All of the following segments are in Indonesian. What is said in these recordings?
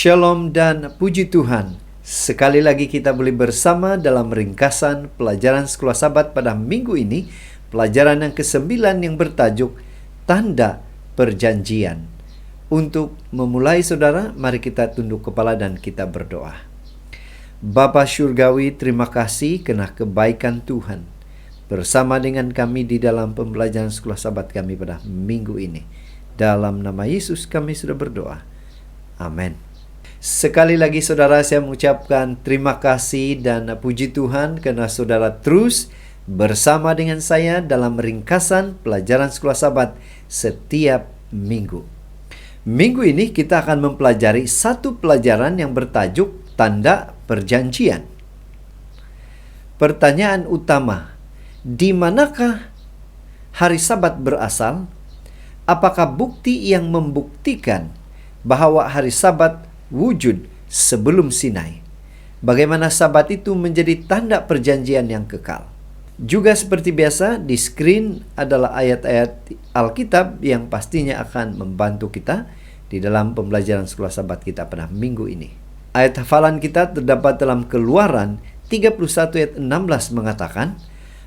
Shalom dan puji Tuhan. Sekali lagi kita boleh bersama dalam ringkasan pelajaran Sekolah Sabat pada minggu ini. Pelajaran yang ke-9 yang bertajuk Tanda Perjanjian. Untuk memulai saudara, mari kita tunduk kepala dan kita berdoa. Bapa Syurgawi, terima kasih karena kebaikan Tuhan bersama dengan kami di dalam pembelajaran Sekolah Sabat kami pada minggu ini. Dalam nama Yesus kami sudah berdoa. Amin. Sekali lagi saudara, saya mengucapkan terima kasih dan puji Tuhan karena saudara terus bersama dengan saya dalam ringkasan pelajaran Sekolah Sabat setiap minggu. Minggu ini kita akan mempelajari satu pelajaran yang bertajuk Tanda Perjanjian. Pertanyaan utama, di manakah hari Sabat berasal? Apakah bukti yang membuktikan bahwa hari Sabat wujud sebelum Sinai? Bagaimana Sabat itu menjadi tanda perjanjian yang kekal? Juga seperti biasa, di screen adalah ayat-ayat Alkitab yang pastinya akan membantu kita di dalam pembelajaran Sekolah Sabat kita pada minggu ini. Ayat hafalan kita terdapat dalam Keluaran 31 ayat 16 mengatakan,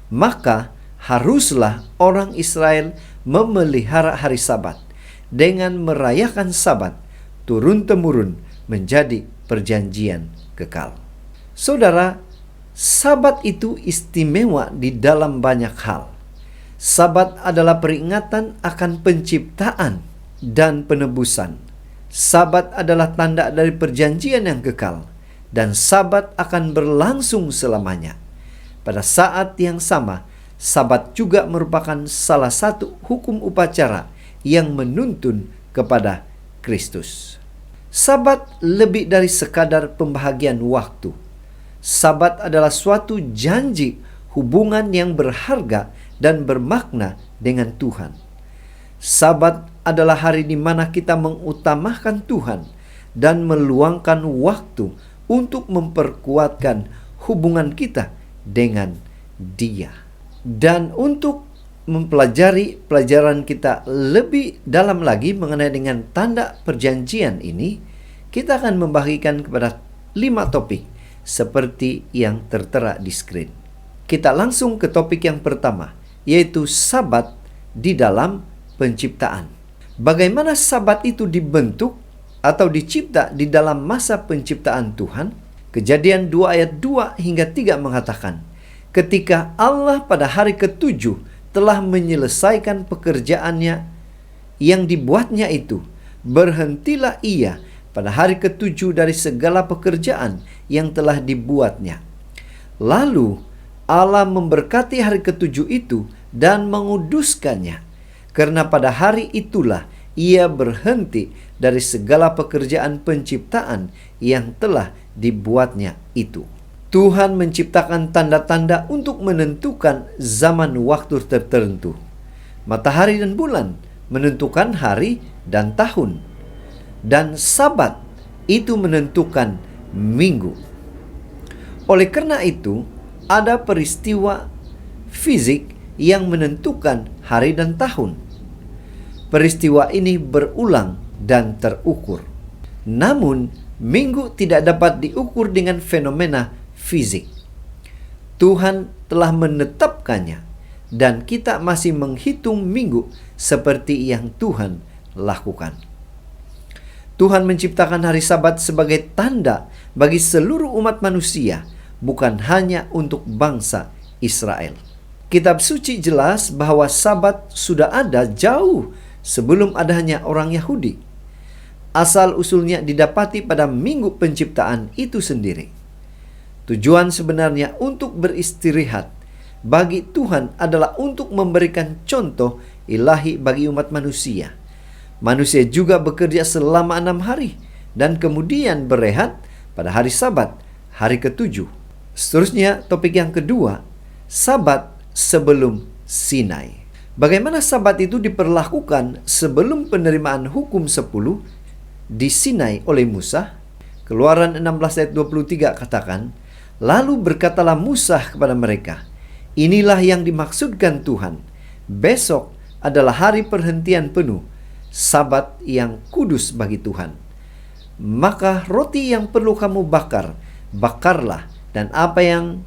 "Maka haruslah orang Israel memelihara hari Sabat dengan merayakan Sabat turun-temurun menjadi perjanjian kekal." Saudara, Sabat itu istimewa di dalam banyak hal. Sabat adalah peringatan akan penciptaan dan penebusan. Sabat adalah tanda dari perjanjian yang kekal, dan Sabat akan berlangsung selamanya. Pada saat yang sama, Sabat juga merupakan salah satu hukum upacara yang menuntun kepada Kristus. Sabat lebih dari sekadar pembahagian waktu. Sabat adalah suatu janji hubungan yang berharga dan bermakna dengan Tuhan. Sabat adalah hari di mana kita mengutamakan Tuhan dan meluangkan waktu untuk memperkuatkan hubungan kita dengan Dia. Dan untuk mempelajari pelajaran kita lebih dalam lagi mengenai dengan tanda perjanjian ini, kita akan membagikan kepada 5 topik seperti yang tertera di screen. Kita langsung ke topik yang pertama, yaitu Sabat di dalam penciptaan. Bagaimana Sabat itu dibentuk atau dicipta di dalam masa penciptaan Tuhan? Kejadian 2 ayat 2 hingga 3 mengatakan, ketika Allah pada hari ke-7 telah menyelesaikan pekerjaannya yang dibuatnya itu, berhentilah ia pada hari ke-7 dari segala pekerjaan yang telah dibuatnya. Lalu Allah memberkati hari ke-7 itu dan menguduskannya, karena pada hari itulah ia berhenti dari segala pekerjaan penciptaan yang telah dibuatnya itu. Tuhan menciptakan tanda-tanda untuk menentukan zaman waktu tertentu. Matahari dan bulan menentukan hari dan tahun. Dan Sabat itu menentukan minggu. Oleh karena itu, ada peristiwa fisik yang menentukan hari dan tahun. Peristiwa ini berulang dan terukur. Namun, minggu tidak dapat diukur dengan fenomena fisik. Tuhan telah menetapkannya, dan kita masih menghitung minggu seperti yang Tuhan lakukan. Tuhan menciptakan hari Sabat sebagai tanda bagi seluruh umat manusia, bukan hanya untuk bangsa Israel. Kitab suci jelas bahwa Sabat sudah ada jauh sebelum adanya orang Yahudi. Asal-usulnya didapati pada minggu penciptaan itu sendiri. Tujuan sebenarnya untuk beristirahat bagi Tuhan adalah untuk memberikan contoh ilahi bagi umat manusia. Manusia juga bekerja selama 6 hari dan kemudian berehat pada hari Sabat, hari ke-7. Seterusnya, topik yang kedua, Sabat sebelum Sinai. Bagaimana Sabat itu diperlakukan sebelum penerimaan hukum 10 di Sinai oleh Musa? Keluaran 16 ayat 23 katakan, lalu berkatalah Musa kepada mereka, inilah yang dimaksudkan Tuhan. Besok adalah hari perhentian penuh, Sabat yang kudus bagi Tuhan. Maka roti yang perlu kamu bakar, bakarlah, dan apa yang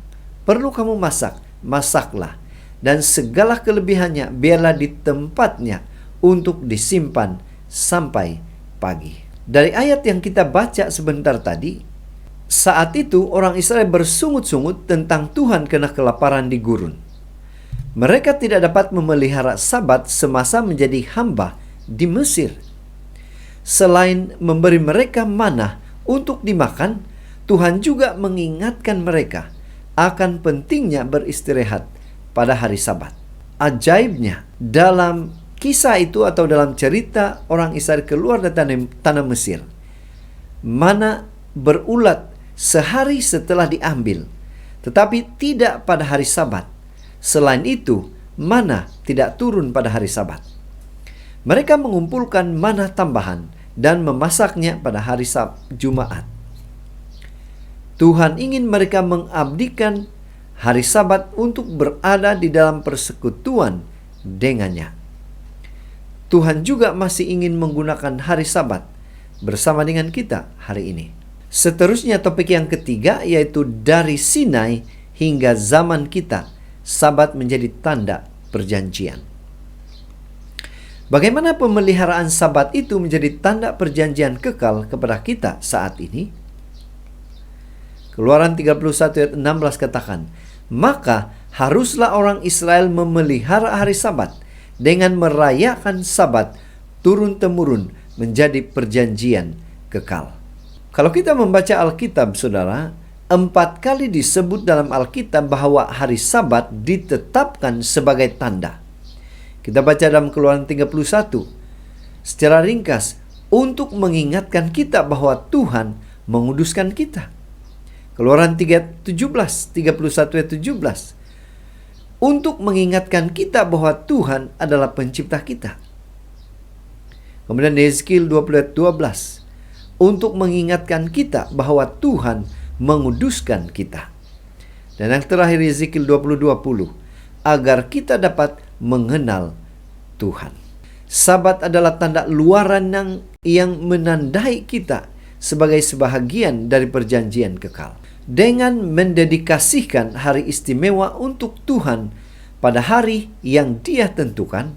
perlu kamu masak, masaklah. Dan segala kelebihannya biarlah di tempatnya untuk disimpan sampai pagi. Dari ayat yang kita baca sebentar tadi, saat itu orang Israel bersungut-sungut tentang Tuhan kena kelaparan di gurun. Mereka tidak dapat memelihara Sabat semasa menjadi hamba di Mesir. Selain memberi mereka manah untuk dimakan, Tuhan juga mengingatkan mereka akan pentingnya beristirahat pada hari Sabat. Ajaibnya, dalam kisah itu atau dalam cerita orang Israel keluar dari tanah Mesir, mana berulat sehari setelah diambil, tetapi tidak pada hari Sabat. Selain itu, mana tidak turun pada hari Sabat. Mereka mengumpulkan manah tambahan dan memasaknya pada hari Jumat. Tuhan ingin mereka mengabdikan hari Sabat untuk berada di dalam persekutuan dengannya. Tuhan juga masih ingin menggunakan hari Sabat bersama dengan kita hari ini. Seterusnya topik yang ketiga yaitu dari Sinai hingga zaman kita, Sabat menjadi tanda perjanjian. Bagaimana pemeliharaan Sabat itu menjadi tanda perjanjian kekal kepada kita saat ini? Keluaran 31 ayat 16 katakan, maka haruslah orang Israel memelihara hari Sabat dengan merayakan Sabat turun-temurun menjadi perjanjian kekal. Kalau kita membaca Alkitab, saudara, 4 kali disebut dalam Alkitab bahwa hari Sabat ditetapkan sebagai tanda. Kita baca dalam Keluaran 31 secara ringkas untuk mengingatkan kita bahwa Tuhan menguduskan kita. Keluaran 31 ayat 17 untuk mengingatkan kita bahwa Tuhan adalah pencipta kita. Kemudian Yeskiel 20 ayat 12 untuk mengingatkan kita bahwa Tuhan menguduskan kita. Dan yang terakhir Yeskiel 20 agar kita dapat mengenal Tuhan. Sabat adalah tanda luaran yang menandai kita sebagai sebahagian dari perjanjian kekal. Dengan mendedikasikan hari istimewa untuk Tuhan pada hari yang Dia tentukan,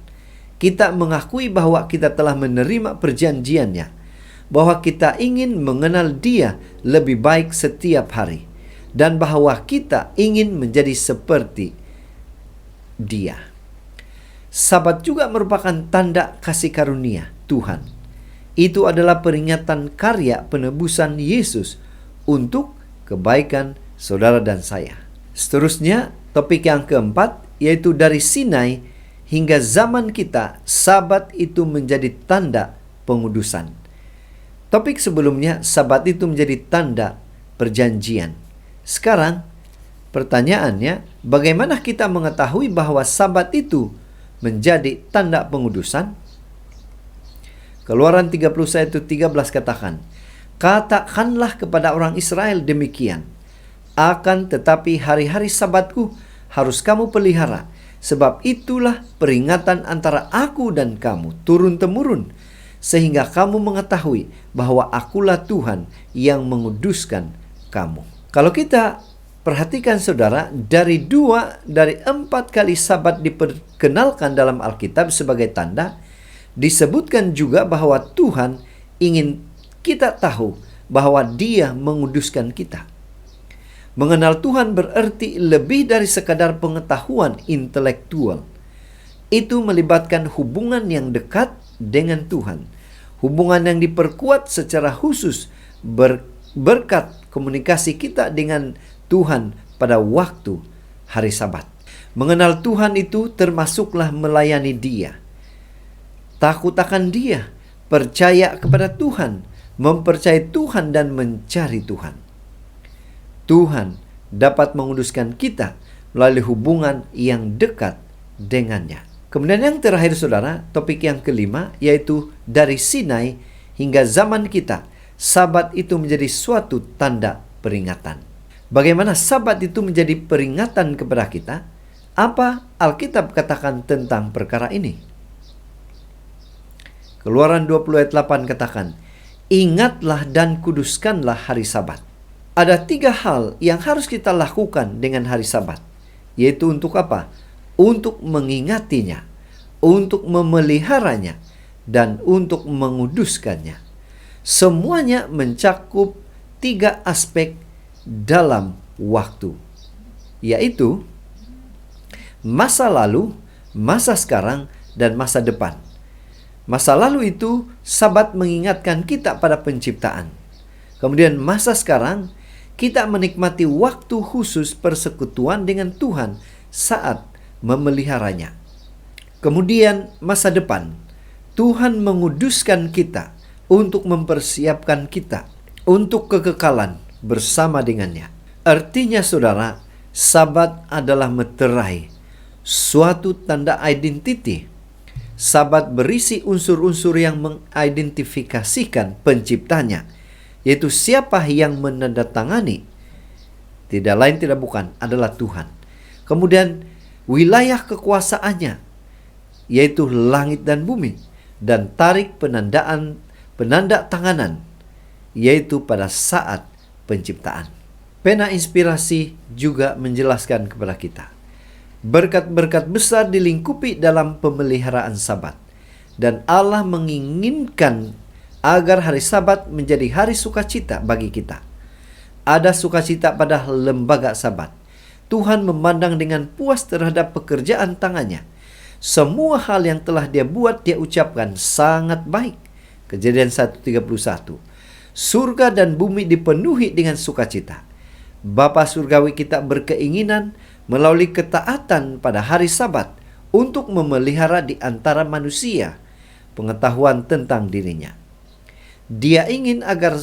kita mengakui bahwa kita telah menerima perjanjiannya, bahwa kita ingin mengenal Dia lebih baik setiap hari, dan bahwa kita ingin menjadi seperti Dia. Sabat juga merupakan tanda kasih karunia Tuhan. Itu adalah peringatan karya penebusan Yesus untuk kebaikan saudara dan saya. Seterusnya, topik yang keempat, yaitu dari Sinai hingga zaman kita, Sabat itu menjadi tanda pengudusan. Topik sebelumnya, Sabat itu menjadi tanda perjanjian. Sekarang, pertanyaannya, bagaimana kita mengetahui bahwa Sabat itu menjadi tanda pengudusan? Keluaran 31 ayat 13 katakan, katakanlah kepada orang Israel demikian, akan tetapi hari-hari Sabatku harus kamu pelihara, sebab itulah peringatan antara aku dan kamu turun-temurun, sehingga kamu mengetahui bahwa akulah Tuhan yang menguduskan kamu. Kalau kita perhatikan saudara, dari 4 kali Sabat diperkenalkan dalam Alkitab sebagai tanda, disebutkan juga bahwa Tuhan ingin kita tahu bahwa Dia menguduskan kita. Mengenal Tuhan berarti lebih dari sekadar pengetahuan intelektual. Itu melibatkan hubungan yang dekat dengan Tuhan. Hubungan yang diperkuat secara khusus berkat komunikasi kita dengan Tuhan pada waktu hari Sabat. Mengenal Tuhan itu termasuklah melayani Dia, takut akan Dia, percaya kepada Tuhan, mempercayai Tuhan dan mencari Tuhan. Tuhan dapat menguduskan kita melalui hubungan yang dekat dengannya. Kemudian yang terakhir saudara, topik yang kelima, yaitu dari Sinai hingga zaman kita, Sabat itu menjadi suatu tanda peringatan. Bagaimana Sabat itu menjadi peringatan kepada kita? Apa Alkitab katakan tentang perkara ini? Keluaran 20 ayat 8 katakan, Ingatlah dan kuduskanlah hari Sabat. Ada 3 hal yang harus kita lakukan dengan hari Sabat, yaitu untuk apa? Untuk mengingatinya, untuk memeliharanya, dan untuk menguduskannya. Semuanya mencakup 3 aspek dalam waktu, yaitu masa lalu, masa sekarang, dan masa depan. Masa lalu itu Sabat mengingatkan kita pada penciptaan. Kemudian masa sekarang, kita menikmati waktu khusus persekutuan dengan Tuhan saat memeliharanya. Kemudian masa depan, Tuhan menguduskan kita untuk mempersiapkan kita untuk kekekalan bersama dengannya. Artinya saudara, Sabat adalah meterai, suatu tanda identiti. Sabat berisi unsur-unsur yang mengidentifikasikan penciptanya, yaitu siapa yang menandatangani. Tidak lain tidak bukan adalah Tuhan. Kemudian wilayah kekuasaannya, yaitu langit dan bumi, dan tarik penanda tanganan, yaitu pada saat penciptaan. Pena inspirasi juga menjelaskan kepada kita berkat-berkat besar dilingkupi dalam pemeliharaan Sabat, dan Allah menginginkan agar hari Sabat menjadi hari sukacita bagi kita. Ada sukacita pada lembaga Sabat. Tuhan memandang dengan puas terhadap pekerjaan tangannya. Semua hal yang telah Dia buat, Dia ucapkan sangat baik. Kejadian 1:31. Surga dan bumi dipenuhi dengan sukacita. Bapa surgawi kita berkeinginan melalui ketaatan pada hari Sabat untuk memelihara di antara manusia pengetahuan tentang dirinya. Dia ingin agar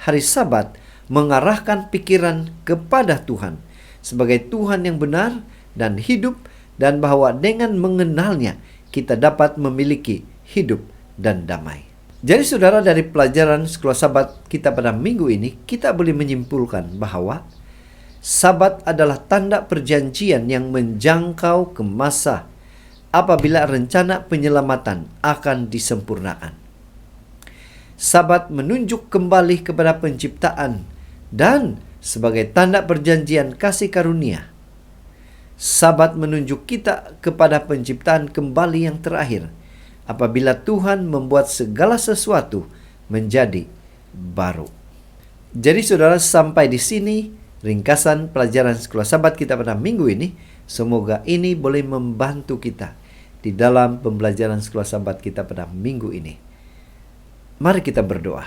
hari Sabat mengarahkan pikiran kepada Tuhan sebagai Tuhan yang benar dan hidup, dan bahwa dengan mengenalnya kita dapat memiliki hidup dan damai. Jadi saudara, dari pelajaran sekolah Sabat kita pada minggu ini, kita boleh menyimpulkan bahwa Sabat adalah tanda perjanjian yang menjangkau ke masa apabila rencana penyelamatan akan disempurnakan. Sabat menunjuk kembali kepada penciptaan dan sebagai tanda perjanjian kasih karunia. Sabat menunjuk kita kepada penciptaan kembali yang terakhir, apabila Tuhan membuat segala sesuatu menjadi baru. Jadi saudara, sampai di sini ringkasan pelajaran sekolah Sabat kita pada minggu ini. Semoga ini boleh membantu kita di dalam pembelajaran sekolah Sabat kita pada minggu ini. Mari kita berdoa.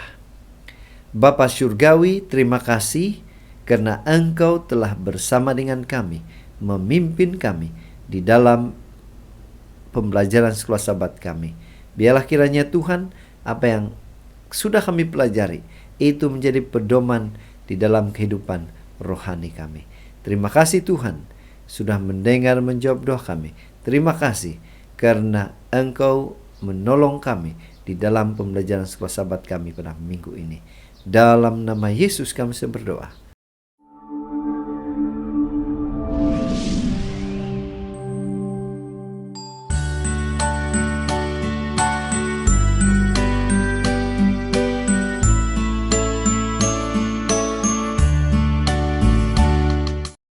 Bapa Surgawi, terima kasih karena Engkau telah bersama dengan kami, memimpin kami di dalam pembelajaran sekolah Sabat kami. Biarlah kiranya Tuhan, apa yang sudah kami pelajari itu menjadi pedoman di dalam kehidupan rohani kami. Terima kasih Tuhan sudah mendengar menjawab doa kami. Terima kasih karena Engkau menolong kami di dalam pembelajaran sekolah Sabat kami pada minggu ini. Dalam nama Yesus kami berdoa.